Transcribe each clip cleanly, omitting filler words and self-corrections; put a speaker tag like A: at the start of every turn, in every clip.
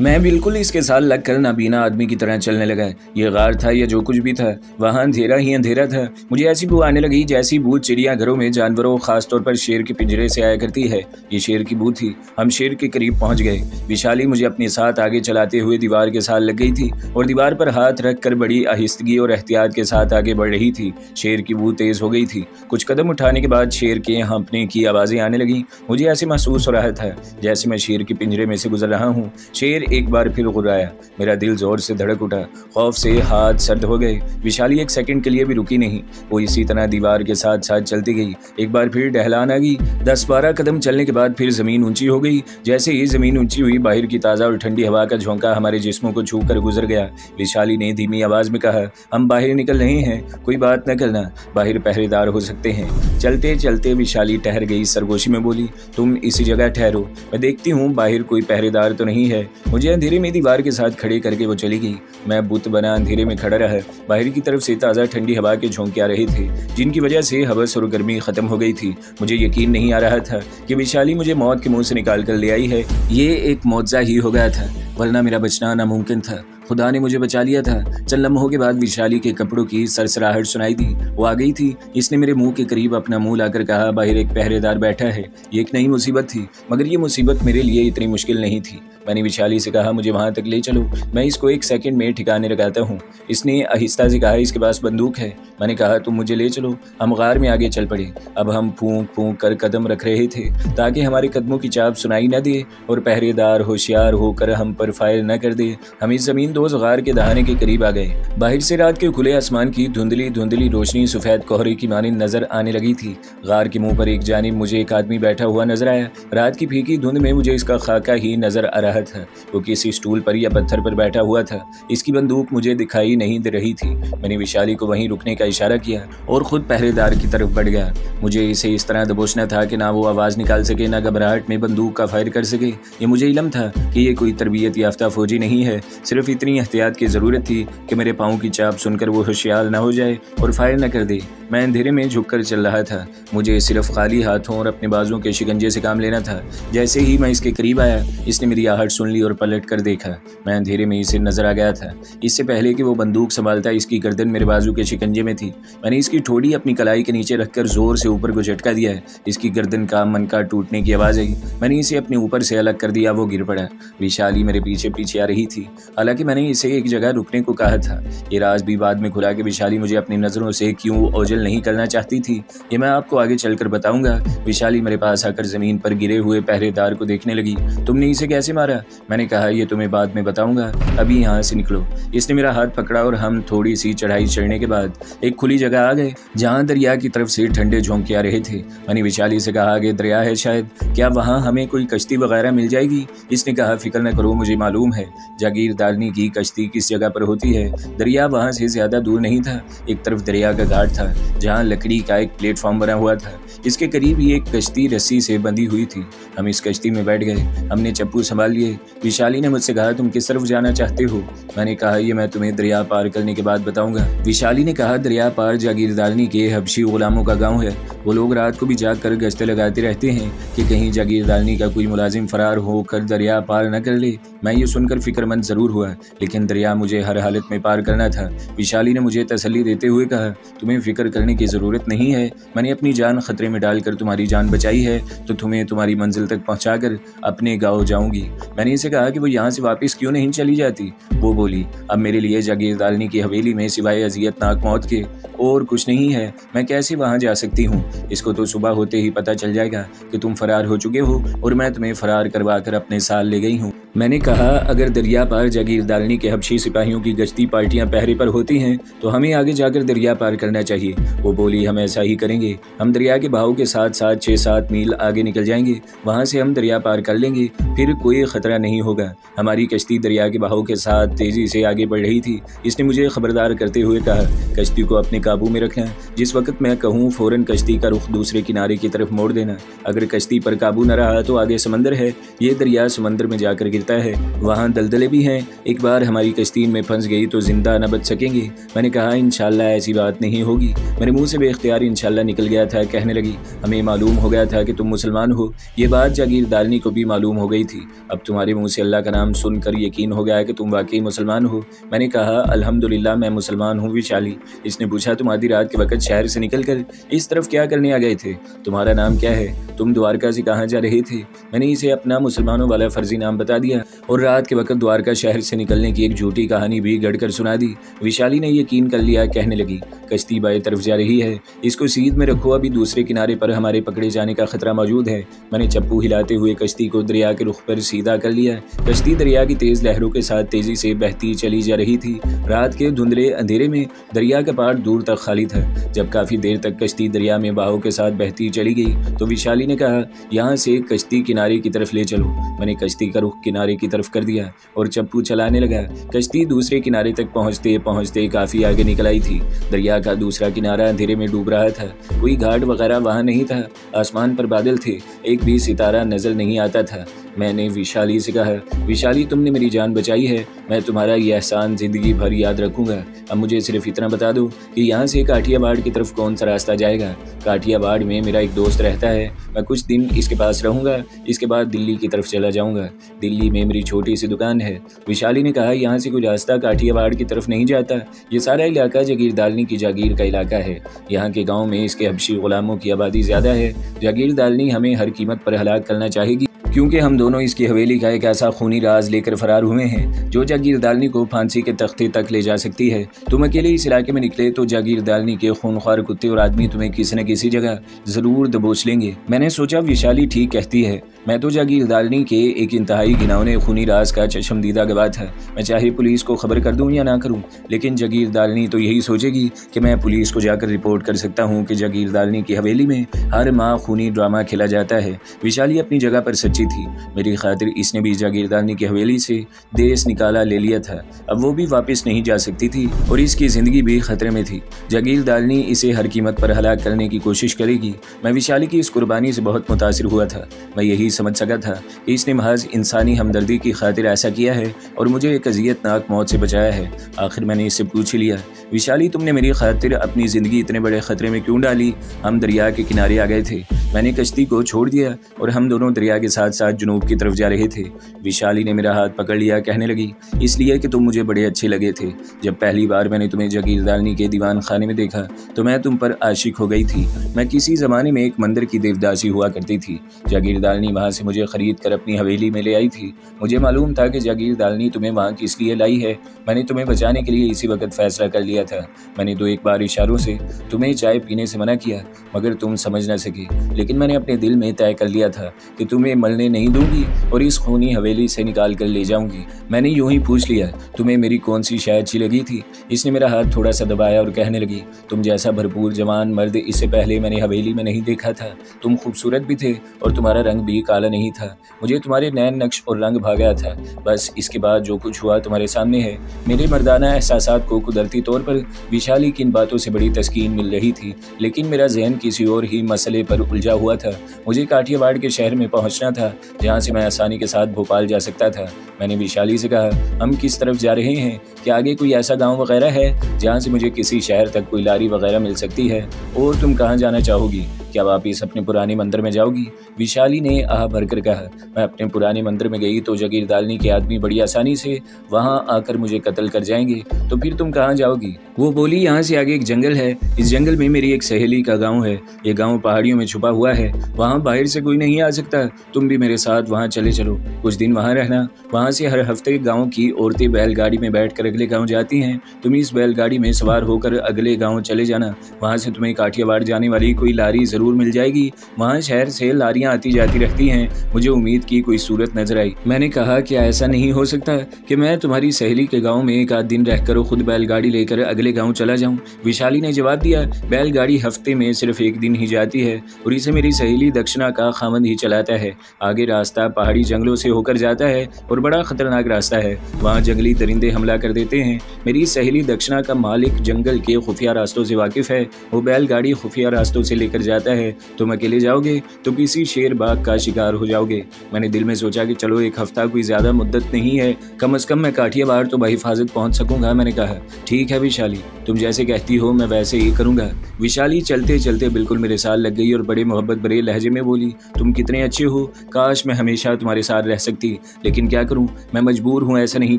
A: मैं बिल्कुल इसके साथ लगकर नाबीना आदमी की तरह चलने लगा। ये गार था या जो कुछ भी था, वहाँ अंधेरा ही अंधेरा था। मुझे ऐसी बू आने लगी जैसी बू चिड़ियाघरों में जानवरों, खासतौर पर शेर के पिंजरे से आया करती है। ये शेर की बू थी। हम शेर के करीब पहुंच गए। विशाली मुझे अपने साथ आगे चलाते हुए दीवार के साथ लग गई थी और दीवार पर हाथ रख कर बड़ी आहिस्तगी और एहतियात के साथ आगे बढ़ रही थी। शेर की बू तेज हो गई थी। कुछ कदम उठाने के बाद शेर के हाँफने की आवाज़ें आने लगी। मुझे ऐसे महसूस हो रहा था जैसे मैं शेर के पिंजरे में से गुजर रहा हूँ। शेर एक बार फिर गुर्राया। मेरा दिल जोर से धड़क उठा। खौफ से हाथ सर्द हो गए। विशाली एक सेकंड के लिए भी रुकी नहीं। वो इसी तरह दीवार के साथ साथ चलती गई। एक बार फिर ढलान आ गई। 10-12 कदम चलने के बाद फिर जमीन ऊंची हो गई। जैसे ही जमीन ऊंची हुई, बाहर की ताज़ा और ठंडी हवा का झोंका हमारे जिस्मों को छू कर गुजर गया। विशाली ने धीमी आवाज में कहा, हम बाहर निकल रहे हैं, कोई बात न करना, बाहर पहरेदार हो सकते हैं। चलते चलते विशाली ठहर गई। सरगोशी में बोली, तुम इसी जगह ठहरो, मैं देखती हूँ बाहर कोई पहरेदार तो नहीं है। मुझे अंधेरे में दीवार के साथ खड़े करके वो चली गई। मैं बुत बना अंधेरे में खड़ा रहा। बाहर की तरफ से ताज़ा ठंडी हवा के झोंके आ रहे थे, जिनकी वजह से हवस और गर्मी खत्म हो गई थी। मुझे यकीन नहीं आ रहा था कि विशाली मुझे मौत के मुंह से निकाल कर ले आई है। ये एक मौजज़ा ही हो गया था, वरना मेरा बचना नामुमकिन था। खुदा ने मुझे बचा लिया था। चंद लम्हों के बाद विशाली के कपड़ों की सरसराहट सुनाई दी। वो आ गई थी। इसने मेरे मुंह के करीब अपना मुंह लाकर कहा, बाहर एक पहरेदार बैठा है। ये एक नई मुसीबत थी, मगर ये मुसीबत मेरे लिए इतनी मुश्किल नहीं थी। मैंने विशाली से कहा, मुझे वहाँ तक ले चलो, मैं इसको एक सेकंड में ठिकाने लगाता हूँ। इसने आहिस्ता से कहा, इसके पास बंदूक है। मैंने कहा, तुम मुझे ले चलो। हम गार में आगे चल पड़े। अब हम फूंक फूंक कर कदम रख रहे थे ताकि हमारे कदमों की चाप सुनाई न दे और पहरेदार होशियार होकर हम पर फायर न कर दे। हम इस जमीन दोज गार के दहाने के करीब आ गए। बाहर से रात के खुले आसमान की धुंधली धुंधली रोशनी सफेद कोहरे की मानिंद नजर आने लगी थी। गार के मुंह पर एक जानिब मुझे एक आदमी बैठा हुआ नजर आया। रात की फीकी धुंध में मुझे इसका खाका ही नजर आ रहा था। वो किसी स्टूल पर या पत्थर पर बैठा हुआ था। इसकी बंदूक मुझे दिखाई नहीं दे रही थी। मैंने विशाली को वहीं रुकने का इशारा किया और खुद पहरेदार की तरफ बढ़ गया। मुझे इसे इस तरह दबोचना था कि ना वो आवाज निकाल सके, ना घबराहट में बंदूक का फायर कर सके। ये मुझे इल्म था कि ये कोई तरबियत याफ्ता फौजी नहीं है। सिर्फ इतनी एहतियात की जरूरत थी कि मेरे पाँव की चाप सुनकर वो होशियार न हो जाए और फायर न कर दे। मैं अंधेरे में झुककर चल रहा था। मुझे सिर्फ खाली हाथों और अपने बाजुओं के शिकंजे से काम लेना था। जैसे ही मैं इसके करीब आया, इसने मेरी आहट सुन ली और पलट कर देखा। मैं अंधेरे में इसे नजर आ गया था। इससे पहले कि वो बंदूक संभालता, इसकी गर्दन मेरे बाजू के शिकंजे में थी। मैंने इसकी ठोड़ी अपनी कलाई के नीचे रखकर जोर से ऊपर को झटका दिया है। इसकी गर्दन का मनका टूटने की आवाज आई। मैंने इसे अपने ऊपर से अलग कर दिया। वो गिर पड़ा। विशाली मेरे पीछे पीछे आ रही थी। हालांकि मैंने इसे एक जगह रुकने को कहा था। ये राज भी बाद में खुला कि विशाली मुझे अपनी नजरों से क्यों ओझल नहीं करना चाहती थी। ये मैं आपको आगे चलकर बताऊंगा। विशाली मेरे पास आकर जमीन पर गिरे हुए पहरेदार को देखने लगी। तुमने इसे कैसे मारा? मैंने कहा, ये तुम्हें बाद में बताऊंगा, अभी यहाँ से निकलो। इसने मेरा हाथ पकड़ा और हम थोड़ी सी चढ़ाई चढ़ने के बाद एक खुली जगह आ गए जहाँ दरिया की तरफ से ठंडे झोंके आ रहे थे। मैंने विशाली से कहा, आगे दरिया है शायद, क्या वहाँ हमें कोई कश्ती वगैरह मिल जाएगी? इसने कहा, फिक्र न करो, मुझे मालूम है जागीरदारनी की कश्ती किस जगह पर होती है। दरिया वहाँ से ज्यादा दूर नहीं था। एक तरफ दरिया का घाट था जहाँ लकड़ी का एक प्लेटफॉर्म बना हुआ था। इसके करीब ही एक कश्ती रस्सी से बंधी हुई थी। हम इस कश्ती में बैठ गए। हमने चप्पू संभाल लिए। विशाली ने मुझसे कहा, तुम किस तरफ जाना चाहते हो? मैंने कहा, ये मैं तुम्हें दरिया पार करने के बाद बताऊंगा। विशाली ने कहा, दरिया पार जागीरदारनी के हबशी गुलामों का गांव है। वो लोग रात को भी जाग कर गश्ते लगाते रहते हैं कि कहीं जागीरदारनी का कोई मुलाजिम फरार होकर दरिया पार न कर ले। मैं ये सुनकर फिक्रमंद जरूर हुआ, लेकिन दरिया मुझे हर हालत में पार करना था। विशाली ने मुझे तसल्ली देते हुए कहा, तुम्हें फिक्र करने की जरूरत नहीं है। मैंने अपनी जान खतरे में डालकर तुम्हारी जान बचाई है, तो तुम्हें तुम्हारी मंजिल तक पहुंचाकर अपने गाँव जाऊंगी। मैंने इसे कहा कि वो यहाँ से वापस क्यों नहीं चली जाती। वो बोली, अब मेरे लिए जागीरदारनी की हवेली में सिवाय अजियतनाक मौत के और कुछ नहीं है। मैं कैसे वहाँ जा सकती हूँ? इसको तो सुबह होते ही पता चल जाएगा कि तुम फरार हो चुके हो और मैं तुम्हें फरार करवा कर अपने साथ ले गई हूँ। मैंने कहा, अगर दरिया पार जागीरदारनी के हबशी सिपाहियों की गश्ती पार्टियां पहरे पर होती हैं तो हमें आगे जाकर दरिया पार करना चाहिए। वो बोली, हम ऐसा ही करेंगे। हम दरिया के बहाव के साथ साथ 6-7 मील आगे निकल जाएंगे। वहाँ से हम दरिया पार कर लेंगे, फिर कोई खतरा नहीं होगा। हमारी कश्ती दरिया के बहाव के साथ तेजी से आगे बढ़ रही थी। इसने मुझे खबरदार करते हुए कहा, कश्ती को अपने काबू में रखना। जिस वक्त मैं कहूँ फौरन कश्ती का रुख दूसरे किनारे की तरफ मोड़ देना। अगर कश्ती पर काबू न रहा तो आगे समंदर है। ये दरिया समंदर में जाकर गिरता करता है, वहाँ दलदले भी हैं, एक बार हमारी कश्ती में फंस गई तो जिंदा न बच सकेंगे। मैंने कहा इंशाल्लाह ऐसी बात नहीं होगी। मेरे मुंह से बेख्तियार इंशाल्लाह निकल गया था। कहने लगी हमें मालूम हो गया था कि तुम मुसलमान हो। ये बात जागीरदारनी को भी मालूम हो गई थी। अब तुम्हारे मुंह से अल्लाह का नाम सुनकर यकीन हो गया है कि तुम वाकई मुसलमान हो। मैंने कहा अल्हम्दुलिल्लाह मैं मुसलमान हूँ विशाली। इसने पूछा तुम आधी रात के वक्त शहर से निकल कर इस तरफ क्या करने आ गए थे? तुम्हारा नाम क्या है? तुम द्वारका से कहाँ जा रहे थे? मैंने इसे अपना मुसलमानों वाला फर्जी नाम बता दिया और रात के वक्त द्वारका शहर से निकलने की एक झूठी कहानी भी गढ़कर सुना दी। विशाली ने यकीन कर लिया। कहने लगी कश्ती बाएं तरफ जा रही है, इसको सीध में रखो, अभी दूसरे किनारे पर हमारे पकड़े जाने का खतरा मौजूद है। मैंने चप्पू हिलाते हुए कश्ती को दरिया के रुख पर सीधा कर लिया। कश्ती दरिया की तेज लहरों के साथ तेजी से बहती चली जा रही थी। रात के धुंधले अंधेरे में दरिया का पार दूर तक खाली था। जब काफी देर तक कश्ती दरिया में बहाव के साथ बहती चली गई तो विशाली ने कहा यहाँ से कश्ती किनारे की तरफ ले चलो। मैंने कश्ती का रुख किनारे की तरफ कर दिया और चप्पू चलाने लगा। कश्ती दूसरे किनारे तक पहुँचते पहुँचते काफी आगे निकल आई थी। दरिया का दूसरा किनारा अंधेरे में डूब रहा था। कोई घाट वगैरह वहाँ नहीं था। आसमान पर बादल थे, एक भी सितारा नजर नहीं आता था। मैंने विशाली से कहा विशाली तुमने मेरी जान बचाई है, मैं तुम्हारा ये एहसान ज़िंदगी भर याद रखूँगा। अब मुझे सिर्फ इतना बता दो कि यहाँ से काठियावाड़ की तरफ कौन सा रास्ता जाएगा। काठियावाड़ में मेरा एक दोस्त रहता है, मैं कुछ दिन इसके पास रहूँगा, इसके बाद दिल्ली की तरफ चला जाऊँगा। दिल्ली में मेरी छोटी सी दुकान है। विशाली ने कहा यहाँ से कोई रास्ता काठियावाड़ की तरफ नहीं जाता। ये सारा इलाका जागीरदारनी की जागीर का इलाका है। यहाँ के गाँव में इसके हबशी गुलामों की आबादी ज़्यादा है। जागीरदारनी हमें हर कीमत पर हलाक करना चाहेगी क्योंकि हम दोनों इसकी हवेली का एक ऐसा खूनी राज लेकर फरार हुए हैं जो जागीरदारनी को फांसी के तख्ते तक ले जा सकती है। तुम अकेले इस इलाके में निकले तो जागीरदारनी के खूनख्वार कुत्ते और आदमी तुम्हें किसी न किसी जगह जरूर दबोच लेंगे। मैंने सोचा विशाली ठीक कहती है। मैं तो जागीरदारनी के एक इंतहाई घिनौने खूनी राज का चश्मदीदा गवाह था। मैं चाहे पुलिस को खबर कर दूं या ना करूं, लेकिन जागीरदारनी तो यही सोचेगी कि मैं पुलिस को जाकर रिपोर्ट कर सकता हूं कि जागीरदारनी की हवेली में हर माह खूनी ड्रामा खेला जाता है। विशाली अपनी जगह पर सच्ची थी। मेरी खातिर इसने भी जागीरदारनी की हवेली से देश निकाला ले लिया था। अब वो भी वापस नहीं जा सकती थी और इसकी जिंदगी भी खतरे में थी। जागीरदारनी इसे हर कीमत पर हलाक करने की कोशिश करेगी। मैं विशाली की इस कुर्बानी से बहुत मुतासिर हुआ था। मैं यही समझ सका था कि इसने महज इंसानी हमदर्दी की खातिर ऐसा किया है और मुझे एक अज़ियतनाक मौत से बचाया है। आखिर मैंने इससे पूछ लिया विशाली तुमने मेरी खातिर अपनी ज़िंदगी इतने बड़े खतरे में क्यों डाली? हम दरिया के किनारे आ गए थे, मैंने कश्ती को छोड़ दिया और हम दोनों दरिया के साथ साथ जुनूब की तरफ जा रहे थे। विशाली ने मेरा हाथ पकड़ लिया। कहने लगी इसलिए कि तुम मुझे बड़े अच्छे लगे थे। जब पहली बार मैंने तुम्हें जागीरदारनी के दीवान खाने में देखा तो मैं तुम पर आशिक हो गई थी। मैं किसी ज़माने में एक मंदिर की देवदासी हुआ करती थी। जागीरदारनी वहाँ से मुझे ख़रीद कर अपनी हवेली में ले आई थी। मुझे मालूम था कि जागीरदारनी तुम्हें वहाँ किस लिए लाई है। मैंने तुम्हें बचाने के लिए इसी वक्त फ़ैसला कर लिया था। मैंने दो एक बार इशारों से तुम्हें चाय पीने से मना किया मगर तुम समझ न सके, लेकिन मैंने अपने दिल में तय कर लिया था कि तुम्हें मरने नहीं दूंगी और इस खूनी हवेली से निकाल कर ले जाऊंगी। मैंने यूं ही पूछ लिया तुम्हें मेरी कौन सी शय अच्छी लगी थी? इसने मेरा हाथ थोड़ा सा दबाया और कहने लगी तुम जैसा भरपूर जवान मर्द इससे पहले मैंने हवेली में नहीं देखा था। तुम खूबसूरत भी थे और तुम्हारा रंग भी काला नहीं था। मुझे तुम्हारे नैन नक्श और रंग भा गया था। बस इसके बाद जो कुछ हुआ तुम्हारे सामने है। मेरे मर्दाना एहसासात को कुदरती तौर पर विशाली की इन बातों से बड़ी तस्कीन मिल रही थी, लेकिन मेरा जहन किसी और ही मसले पर उलझा हुआ था। मुझे काठियावाड़ के शहर में पहुंचना था जहां से मैं आसानी के साथ भोपाल जा सकता था। मैंने विशाली से कहा हम किस तरफ जा रहे हैं? क्या आगे कोई ऐसा गांव वगैरह है जहां से मुझे किसी शहर तक कोई लारी वगैरह मिल सकती है? और तुम कहां जाना चाहोगी? क्या वापिस अपने पुराने मंदिर में जाओगी? विशाली ने आह भरकर कहा मैं अपने पुराने मंदिर में गई तो जागीरदारनी के आदमी बड़ी आसानी से वहां आकर मुझे कत्ल कर जाएंगे, तो फिर तुम कहां जाओगी? वो बोली यहाँ से आगे एक जंगल है, इस जंगल में मेरी एक सहेली का गांव है। ये गांव पहाड़ियों में छुपा हुआ है, वहाँ बाहर से कोई नहीं आ सकता। तुम भी मेरे साथ वहाँ चले चलो, कुछ दिन वहाँ रहना। वहाँ से हर हफ्ते गाँव की औरतें बैलगाड़ी में बैठकर अगले गाँव जाती हैं। तुम इस बैलगाड़ी में सवार होकर अगले गाँव चले जाना। वहाँ से तुम्हें काठियावाड़ जाने वाली कोई लारी जरूर मिल जाएगी। वहाँ शहर से लारियाँ आती जाती रहती हैं। मुझे उम्मीद की कोई सूरत नजर आई। मैंने कहा कि ऐसा नहीं हो सकता कि मैं तुम्हारी सहेली के गाँव में एक आध दिन रहकर खुद बैलगाड़ी लेकर अगले गाँव चला जाऊँ। विशाली ने जवाब दिया बैलगाड़ी हफ्ते में सिर्फ एक दिन ही जाती है और इसे मेरी सहेली दक्षिणा का खामंद ही चलाता है। आगे रास्ता पहाड़ी जंगलों से होकर जाता है और बड़ा खतरनाक रास्ता है। वहाँ जंगली दरिंदे हमला कर देते हैं। मेरी सहेली दक्षिणा का मालिक जंगल के खुफिया रास्तों से वाकिफ है। वो बैलगाड़ी खुफिया रास्तों से लेकर जाता है, तुम अकेले जाओगे तो किसी शेर बाग का शिकार हो जाओगे। मैंने दिल में सोचा कि चलो 1 हफ्ता कोई ज़्यादा मुद्दत नहीं है, कम से कम मैं काठियावाड़ तो बहिफाजत पहुंच सकूंगा। मैंने कहा ठीक है विशाली, तुम जैसे कहती हो मैं वैसे ही करूंगा। विशाली चलते चलते बिल्कुल मेरे साथ लग गई और बड़े मोहब्बत भरे लहजे में बोली, तुम कितने अच्छे हो, काश मैं हमेशा तुम्हारे साथ रह सकती, लेकिन क्या करूं, मैं मजबूर हूं, ऐसा नहीं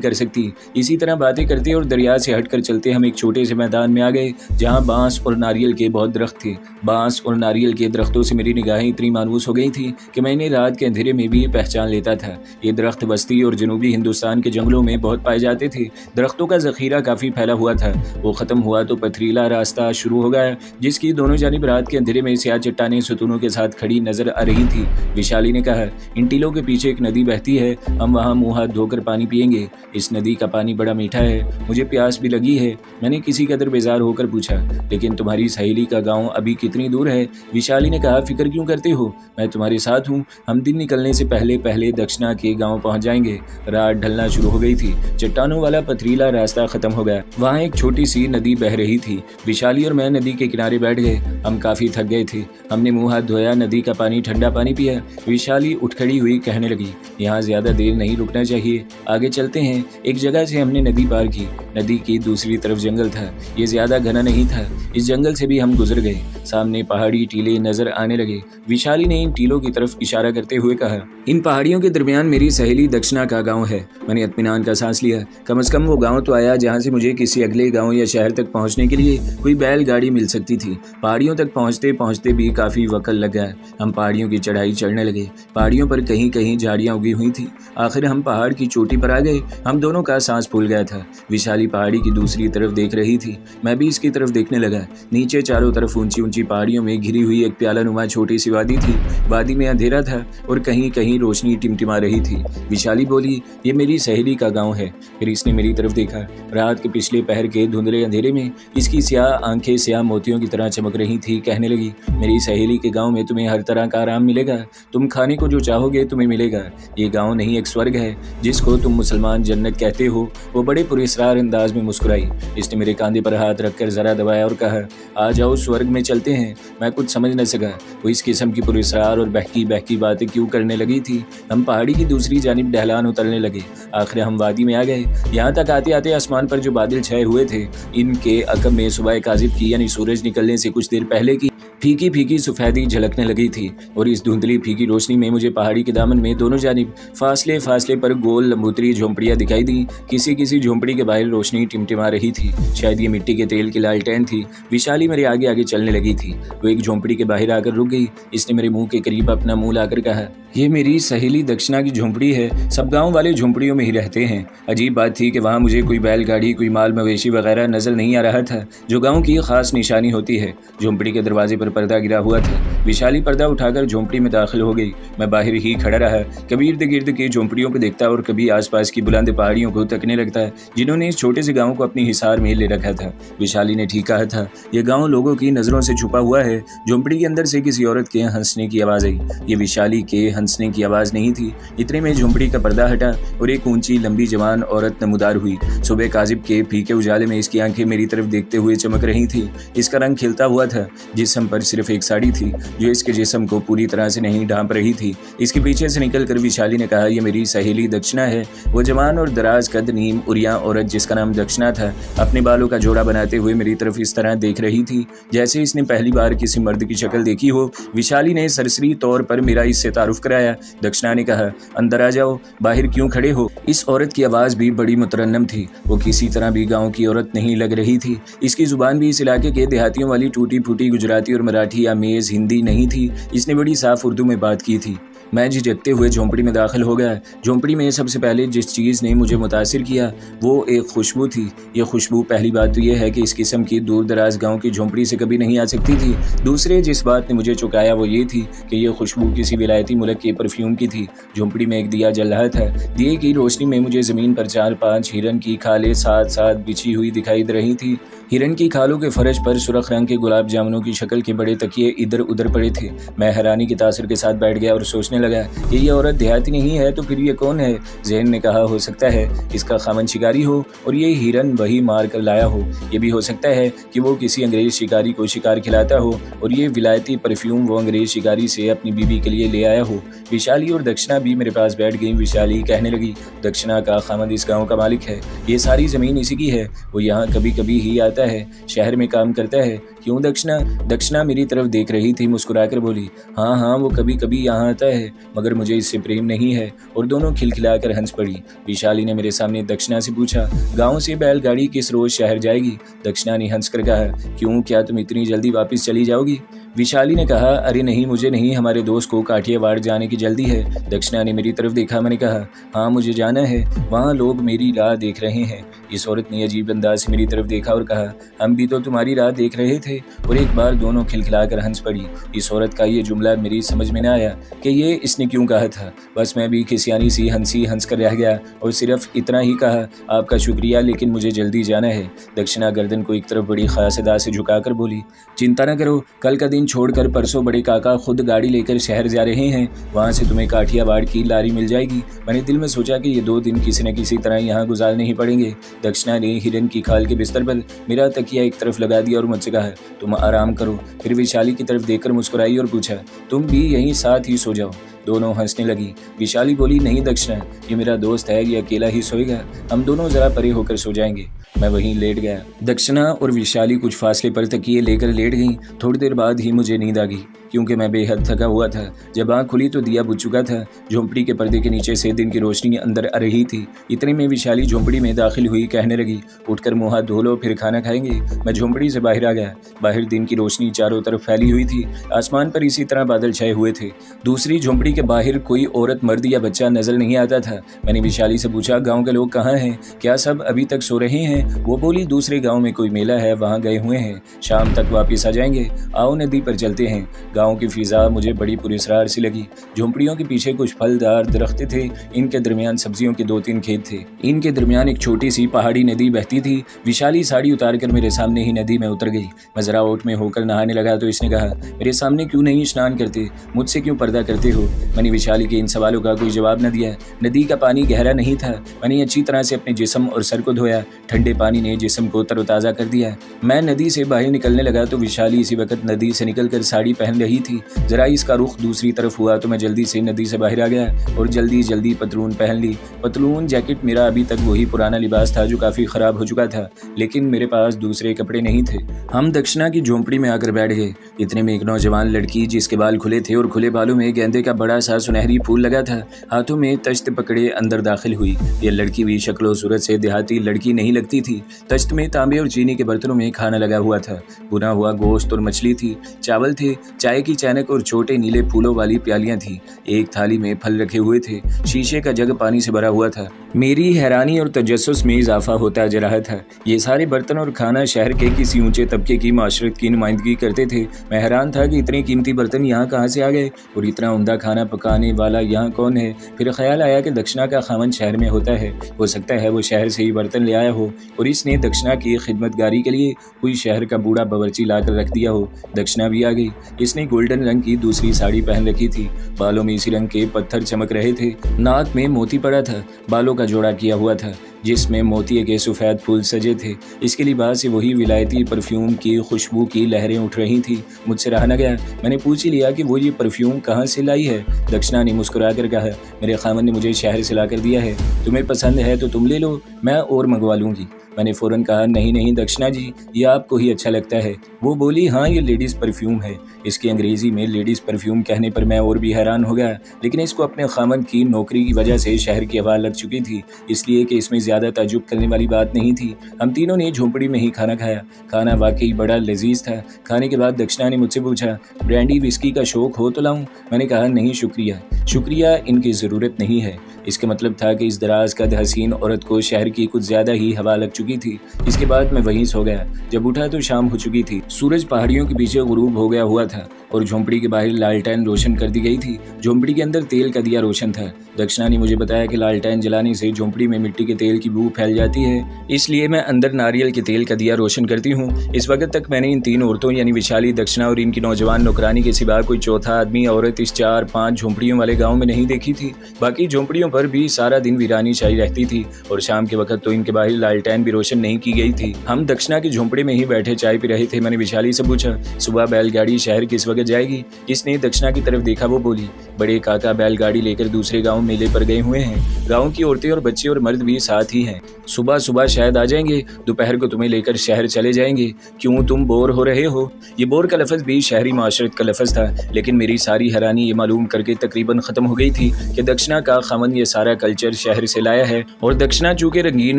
A: कर सकती। इसी तरह बातें करते और दरिया से हटकर चलते हम एक छोटे से मैदान में आ गए जहां बांस और नारियल के बहुत दरख्त थे। बांस और नारियल के दरख्तों से मेरी निगाहें इतनी मानूस हो गई थी कि मैं इन्हें रात के अंधेरे में भी पहचान लेता था। ये दरख्त बस्ती और जनूबी हिंदुस्तान के जंगलों में बहुत पाए जाते थे। दरख्तों का जखीरा काफ़ी फैला हुआ था। वो ख़त्म हुआ तो पथरीला रास्ता शुरू हो गया जिसकी दोनों जानिब रात के अंधेरे में स्याह चट्टानें सतूनों के साथ खड़ी नजर आ रही थी। विशाली ने कहा, इन टीलों के पीछे एक नदी बहती है, हम वहाँ मुँह हाथ धोकर पानी पियेंगे। इस नदी का पानी बड़ा मीठा है, मुझे प्यास भी लगी है। मैंने किसी कदर बेजार होकर पूछा, लेकिन तुम्हारी सहेली का गाँव अभी कितनी दूर है? विशाली ने कहा, फिक्र क्यों करते हो, मैं तुम्हारे साथ हूँ। हम दिन निकलने से पहले पहले दक्षिणा के गाँव पहुँच जाएंगे। रात ढलना शुरू हो गई थी, चट्टानों वाला पथरीला रास्ता खत्म हो गया। वहाँ एक छोटी सी नदी बह रही थी। विशाली और मैं नदी के किनारे बैठ गए। हम काफी थक गए थे। हमने मुंह हाथ धोया, नदी का पानी, ठंडा पानी पिया। विशाली उठ खड़ी हुई कहने लगी, यहाँ ज्यादा देर नहीं रुकना चाहिए, आगे चलते हैं। एक जगह से हमने नदी पार की। नदी की दूसरी तरफ जंगल था। ये ज्यादा घना नहीं था। इस जंगल से भी हम गुजर गए। सामने पहाड़ी टीले नजर आने लगे। विशाली ने इन टीलों की तरफ इशारा करते हुए कहा, इन पहाड़ियों के दरमियान मेरी सहेली दक्षिणा का गाँव है। मैंने इत्मीनान का सांस लिया। कम से कम वो गाँव तो आया जहाँ से मुझे किसी अगले गाँव या शहर तक पहुँचने के लिए कोई बैलगाड़ी मिल सकती थी। पहाड़ियों तक पहुँचते पहुँचते भी काफ़ी वक्त लग गया। हम पहाड़ियों की चढ़ाई चढ़ने लगे। पहाड़ियों पर कहीं कहीं झाड़ियाँ उगी हुई थी। आखिर हम पहाड़ की चोटी पर आ गए। हम दोनों का सांस फूल गया था। विशाली पहाड़ी की दूसरी तरफ देख रही थी, मैं भी इसकी तरफ देखने लगा। नीचे चारों तरफ ऊंची ऊंची पहाड़ियों में घिरी हुई एक प्याला नुमा छोटी सी वादी थी। वादी में अंधेरा था और कहीं कहीं रोशनी टिमटिमा रही थी। विशाली बोली, ये मेरी सहेली का गाँव है। फिर इसने मेरी तरफ देखा। रात के पिछले पहर के धुंधले अंधेरे में इसकी स्याह आंखें स्याह मोतियों की तरह चमक रही थी। कहने लगी, मेरी सहेली के गांव में तुम्हें हर तरह का आराम मिलेगा। तुम खाने को जो चाहोगे तुम्हें मिलेगा। ये गांव नहीं, एक स्वर्ग है जिसको तुम मुसलमान जन्नत कहते हो। वो बड़े पुरस्कार अंदाज में मुस्कुराई। इसने मेरे कंधे पर हाथ रखकर जरा दबाया और कहा, आ जाओ स्वर्ग में चलते हैं। मैं कुछ समझ न सका वो इस किस्म की पुरस्कार और बहकी बहकी बातें क्यों करने लगी थी। हम पहाड़ी की दूसरी जानिब ढलान उतरने लगे। आखिर हम वादी में आ गए। यहाँ तक आते आते आसमान पर जो बादल छाए हुए थे, इनके अकब में सुबह काजिब की यानी सूरज निकलने से कुछ देर पहले की फीकी फीकी सफेदी झलकने लगी थी। और इस धुंधली फीकी रोशनी में मुझे पहाड़ी के दामन में दोनों जानिब फासले फासले पर गोल लंबूतरी झोंपड़ियां दिखाई दी। किसी किसी झोंपड़ी के बाहर रोशनी टिमटिमा रही थी। शायद ये मिट्टी के तेल की लालटेन थी। विशाली मेरे आगे आगे चलने लगी थी। वो एक झोंपड़ी के बाहर आकर रुक गई। इसने मेरे मुंह के करीब अपना मुंह लाकर कहा, ये मेरी सहेली दक्षिणा की झोंपड़ी है। सब गाँव वाले झोंपड़ियों में ही रहते हैं। अजीब बात थी कि वहाँ मुझे कोई बैलगाड़ी, कोई माल मवेशी वगैरह नजर नहीं आ रहा था, जो गाँव की खास निशानी होती है। झोंपड़ी के दरवाजे पर पर्दा गिरा हुआ था। विशाली पर्दा उठाकर झोंपड़ी में दाखिल हो गई। मैं बाहर ही खड़ा रहा। कभी इर्द गिर्द की झोंपड़ियों को देखता और कभी आसपास की बुलंद पहाड़ियों को तकने लगता, जिन्होंने इस छोटे से गाँव को अपनी हिसार में ले रखा था। विशाली ने ठीक कहा था, यह गाँव लोगों की नजरों से छुपा हुआ है। झोंपड़ी के अंदर से किसी औरत के हंसने की आवाज आई। ये विशाली के हंसने की आवाज नहीं थी। इतने में झोंपड़ी का पर्दा हटा और एक ऊंची लंबी जवान औरत नमूदार हुई। सुबह काजिब के फीके उजाले में इसकी आंखें मेरी तरफ देखते हुए चमक रही थी। इसका रंग खिलता हुआ था। जिस्म पर सिर्फ एक साड़ी थी जो इसके जिस्म को पूरी तरह से नहीं ढांप रही थी। इसके पीछे से निकलकर विशाली ने कहा, यह मेरी सहेली दक्षिणा है। वो जवान और दराज कद नीम उरिया औरत जिसका नाम दक्षिणा था, अपने बालों का जोड़ा बनाते हुए मेरी तरफ इस तरह देख रही थी जैसे इसने पहली बार किसी मर्द की शक्ल देखी हो। विशाली ने सरसरी तौर पर मेरा इससे तारुफ कराया। दक्षिणा ने कहा, अंदर आ जाओ, बाहर क्यों खड़े हो। इस औरत की आवाज़ भी बड़ी मुतरन्नम थी। वो किसी तरह भी गाँव की औरत नहीं लग रही थी। इसकी जुबान भी इस इलाके के देहातियों वाली टूटी फूटी गुजराती और मराठी या मेज़ हिंदी नहीं थी। इसने बड़ी साफ उर्दू में बात की थी। मैं झिझकते हुए झोंपड़ी में दाखिल हो गया। झोंपड़ी में सबसे पहले जिस चीज़ ने मुझे मुतासिर किया वो एक खुशबू थी। ये खुशबू, पहली बात तो यह है कि इस किस्म की दूर दराज गाँव की झोंपड़ी से कभी नहीं आ सकती थी। दूसरे जिस बात ने मुझे चौंकाया वो ये थी कि यह खुशबू किसी विलायती मुल्क के परफ्यूम की थी। झोंपड़ी में एक दिया जल रहा था। दिए की रोशनी में मुझे ज़मीन पर 4-5 हिरन की खालें साथ साथ बिछी हुई दिखाई दे रही थी। हिरन की खालों के फर्श पर सुर्ख रंग के गुलाब जामुनों की शक्ल के बड़े तकिए इधर उधर पड़े थे। मैं हैरानी के तासुर के साथ बैठ गया और सोचने सोचने लगा कि ये औरत देहाती नहीं है तो फिर ये कौन है। जहन ने कहा, हो सकता है इसका खामन शिकारी हो और ये हिरन वही मार कर लाया हो। ये भी हो सकता है कि वो किसी अंग्रेज शिकारी को शिकार खिलाता हो और ये विलायती परफ्यूम वो अंग्रेज शिकारी से अपनी बीवी के लिए ले आया हो। विशाली और दक्षिणा भी मेरे पास बैठ गई। विशाली कहने लगी, दक्षिणा का खामद इस गाँव का मालिक है, ये सारी ज़मीन इसी की है, वो यहाँ कभी कभी ही आता है, शहर में काम करता है। क्यों दक्षिणा? दक्षिणा मेरी तरफ देख रही थी, मुस्कुराकर बोली, हाँ हाँ वो कभी कभी यहाँ आता है, मगर मुझे इससे प्रेम नहीं है। और दोनों खिलखिलाकर हंस पड़ी। विशाली ने मेरे सामने दक्षिणा से पूछा, गाँव से बैलगाड़ी किस रोज शहर जाएगी? दक्षिणा ने हंसकर कहा, क्यों, क्या तुम इतनी जल्दी वापस चली जाओगी? विशाली ने कहा, अरे नहीं, मुझे नहीं, हमारे दोस्त को काठियावाड़ जाने की जल्दी है। दक्षिणा ने मेरी तरफ देखा। मैंने कहा, हाँ मुझे जाना है, वहाँ लोग मेरी राह देख रहे हैं। इस औरत ने अजीब अंदाज से मेरी तरफ देखा और कहा, हम भी तो तुम्हारी राह देख रहे थे। और एक बार दोनों खिलखिलाकर हंस पड़ी। इस औरत का ये जुमला मेरी समझ में न आया कि ये इसने क्यों कहा था। बस मैं भी खिसियानी सी हंस कर रह गया और सिर्फ इतना ही कहा, आपका शुक्रिया, लेकिन मुझे जल्दी जाना है। दक्षिणा गर्दन को एक तरफ बड़ी खास अदा से झुकाकर बोली, चिंता न करो, कल का दिन छोड़कर परसों बड़े काका खुद गाड़ी लेकर शहर जा रहे हैं, वहाँ से तुम्हें काठियावाड़ की लारी मिल जाएगी। मैंने दिल में सोचा कि ये 2 दिन किसी न किसी तरह यहाँ गुजारने ही पड़ेंगे। दक्षिणा ने हिरन की खाल के बिस्तर पर मेरा तकिया एक तरफ लगा दिया और मुझसे कहा, तुम आराम करो। फिर विशाली की तरफ देखकर मुस्कुराई और पूछा, तुम भी यहीं साथ ही सो जाओ। दोनों हंसने लगी। विशाली बोली, नहीं दक्षिणा, ये मेरा दोस्त है, ये अकेला ही सोएगा, हम दोनों जरा परे होकर सो जाएंगे। मैं वहीं लेट गया। दक्षिणा और विशाली कुछ फासले पर तकिए लेकर लेट गईं। थोड़ी देर बाद ही मुझे नींद आ गई, क्योंकि मैं बेहद थका हुआ था। जब आँख खुली तो दिया बुझ चुका था। झोंपड़ी के पर्दे के नीचे से दिन की रोशनी अंदर आ रही थी। इतने में विशाली झोंपड़ी में दाखिल हुई। कहने लगी, उठकर मुँह हाथ धो लो, फिर खाना खाएंगे। मैं झोंपड़ी से बाहर आ गया। बाहर दिन की रोशनी चारों तरफ फैली हुई थी। आसमान पर इसी तरह बादल छाए हुए थे। दूसरी झोंपड़ी के बाहर कोई औरत, मर्द या बच्चा नजर नहीं आता था। मैंने विशाली से पूछा, गाँव के लोग कहाँ हैं? क्या सब अभी तक सो रहे हैं? वो बोली, दूसरे गाँव में कोई मेला है, वहाँ गए हुए हैं, शाम तक वापिस आ जाएंगे। आओ नदी पर चलते हैं। गाँव की फिजा मुझे बड़ी पुरस्कार सी लगी। झोंपड़ियों के पीछे कुछ फलदार दरख्त थे। इनके दरमियान सब्जियों के 2-3 खेत थे। इनके दरमियान एक छोटी सी पहाड़ी नदी बहती थी। विशाली साड़ी उतारकर मेरे सामने ही नदी में उतर गई। मैं जरा ओट में होकर नहाने लगा तो इसने कहा, मेरे सामने क्यों नहीं स्नान करते? मुझसे क्यों पर्दा करते हो? मैंने विशाली के इन सवालों का कोई जवाब न दिया। नदी का पानी गहरा नहीं था। मैंने अच्छी तरह से अपने जिस्म और सर को धोया। ठंडे पानी ने जिस्म को तरोताज़ा कर दिया। मैं नदी से बाहर निकलने लगा तो विशाली इसी वक्त नदी से निकलकर साड़ी पहन रही थी। जरा इसका रुख दूसरी तरफ हुआ तो मैं जल्दी से नदी से बाहर आ गया और जल्दी पतलून पहन ली। पतलून जैकेट मेरा अभी तक वही पुराना लिबास था जो काफ़ी ख़राब हो चुका था, लेकिन मेरे पास दूसरे कपड़े नहीं थे। हम दक्षिणा की झोंपड़ी में आकर बैठ गए। इतने में एक नौजवान लड़की, जिसके बाल खुले थे और खुले बालों में गेंदे का बड़ा सा सुनहरी फूल लगा था, हाथों में तश्त पकड़े अंदर दाखिल हुई। यह लड़की भी शक्लो सूरत से देहाती लड़की नहीं लगती थी। तश्त में तांबे और चीनी के बर्तनों में खाना लगा हुआ था। भुना हुआ गोश्त और मछली थी, चावल थे, चाय की चैनक और छोटे नीले फूलों वाली प्यालियां थी। एक थाली में फल रखे हुए थे। शीशे का जग पानी से भरा हुआ था। मेरी हैरानी और तजस्सुस में इजाफा होता जा रहा था। ये सारे बर्तन और खाना शहर के किसी ऊंचे तबके की माशरत की नुमाइंदगी करते थे। मैं हैरान था कि इतने कीमती बर्तन यहाँ कहाँ से आ गए और इतना उम्दा खाना पकाने वाला यहाँ कौन है। फिर ख्याल आया कि दक्षिणा का खामन शहर में होता है। हो सकता है वो शहर से ही बर्तन ले आया हो और इसने दक्षिणा की खिदमतगारी के लिए कोई शहर का बूढ़ा बावर्ची लाकर रख दिया हो। दक्षिणा भी आ गई। इसने गोल्डन रंग की दूसरी साड़ी पहन रखी थी। बालों में इसी रंग के पत्थर चमक रहे थे। नाक में मोती पड़ा था। बालों का जोड़ा किया हुआ था जिसमें मोतिये के सफ़ेद फूल सजे थे। इसके लिबास से वही विलायती परफ्यूम की खुशबू की लहरें उठ रही थी। मुझसे रहा न गया। मैंने पूछ ही लिया कि वो ये परफ्यूम कहाँ से लाई है। दक्षिणा ने मुस्कुरा कर कहा, मेरे खामन ने मुझे शहर से ला कर दिया है, तुम्हें पसंद है तो तुम ले लो, मैं और मंगवा लूँगी। मैंने फ़ौरन कहा, नहीं दक्षिणा जी, ये आपको ही अच्छा लगता है। वो बोली, हाँ ये लेडीज़ परफ्यूम है। इसकी अंग्रेज़ी में लेडीज़ परफ्यूम कहने पर मैं और भी हैरान हो गया, लेकिन इसको अपने खामन की नौकरी की वजह से शहर की हवा लग चुकी थी, इसलिए कि इसमें ज़्यादा ताज्जुब करने वाली बात नहीं थी। हम तीनों ने झोंपड़ी में ही खाना खाया। खाना वाकई बड़ा लजीज था। खाने के बाद दक्षिणा ने मुझसे पूछा, ब्रांडी विस्की का शौक हो तो लाऊं? मैंने कहा, नहीं शुक्रिया, इनकी ज़रूरत नहीं है। इसका मतलब था कि इस दराज कद हसीन औरत को शहर की कुछ ज़्यादा ही हवा लग चुकी थी। इसके बाद मैं वहीं सो गया। जब उठा तो शाम हो चुकी थी। सूरज पहाड़ियों के पीछे गुरूब हो गया हुआ था। और झोंपड़ी के बाहर लालटेन रोशन कर दी गई थी। झोंपड़ी के अंदर तेल का दिया रोशन था। दक्षिणा ने मुझे बताया कि लालटेन जलाने से झोंपड़ी में मिट्टी के तेल की बू फैल जाती है, इसलिए मैं अंदर नारियल के तेल का दिया रोशन करती हूँ। इस वक्त तक मैंने इन 3 औरतों यानी विशाली, दक्षिणा और इनकी नौजवान नौकरानी के सिवा कोई चौथा आदमी औरत इस 4-5 झोंपड़ियों वाले गाँव में नहीं देखी थी। बाकी झोंपड़ियों पर भी सारा दिन वीरानी छाई रहती थी और शाम के वक्त तो इनके बाहर लालटेन भी रोशन नहीं की गई थी। हम दक्षिणा की झोंपड़ी में ही बैठे चाय पी रहे थे। मैंने विशाली से पूछा, सुबह बैलगाड़ी शहर किस वक्त जाएगी? इसने दक्षिणा की तरफ देखा। वो बोली, बड़े काका बैलगाड़ी लेकर दूसरे गाँव मेले पर गए हुए हैं। गाँव की औरतें और बच्चे और मर्द भी साथ ही हैं। सुबह सुबह शायद आ जाएंगे, दोपहर को तुम्हें लेकर शहर चले जाएंगे। क्यों, तुम बोर हो रहे हो? ये बोर का लफ्ज़ भी शहरी माशरत का लफ्ज़ था, लेकिन मेरी सारी हैरानी ये मालूम करके तकरीबन ख़त्म हो गई थी कि दक्षिणा का ख़ामन ये सारा कल्चर शहर से लाया है और दक्षिणा चूँकि रंगीन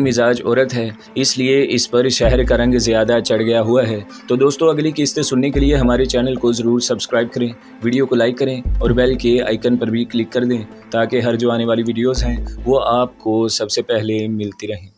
A: मिजाज औरत है इसलिए इस पर शहर का रंग ज़्यादा चढ़ गया हुआ है। तो दोस्तों, अगली किस्तें सुनने के लिए हमारे चैनल को ज़रूर सब्सक्राइब करें, वीडियो को लाइक करें और बेल के आइकन पर भी क्लिक कर दें ताकि हर जो आने वाली वीडियोज़ हैं वो आपको सबसे पहले मिलती रहें।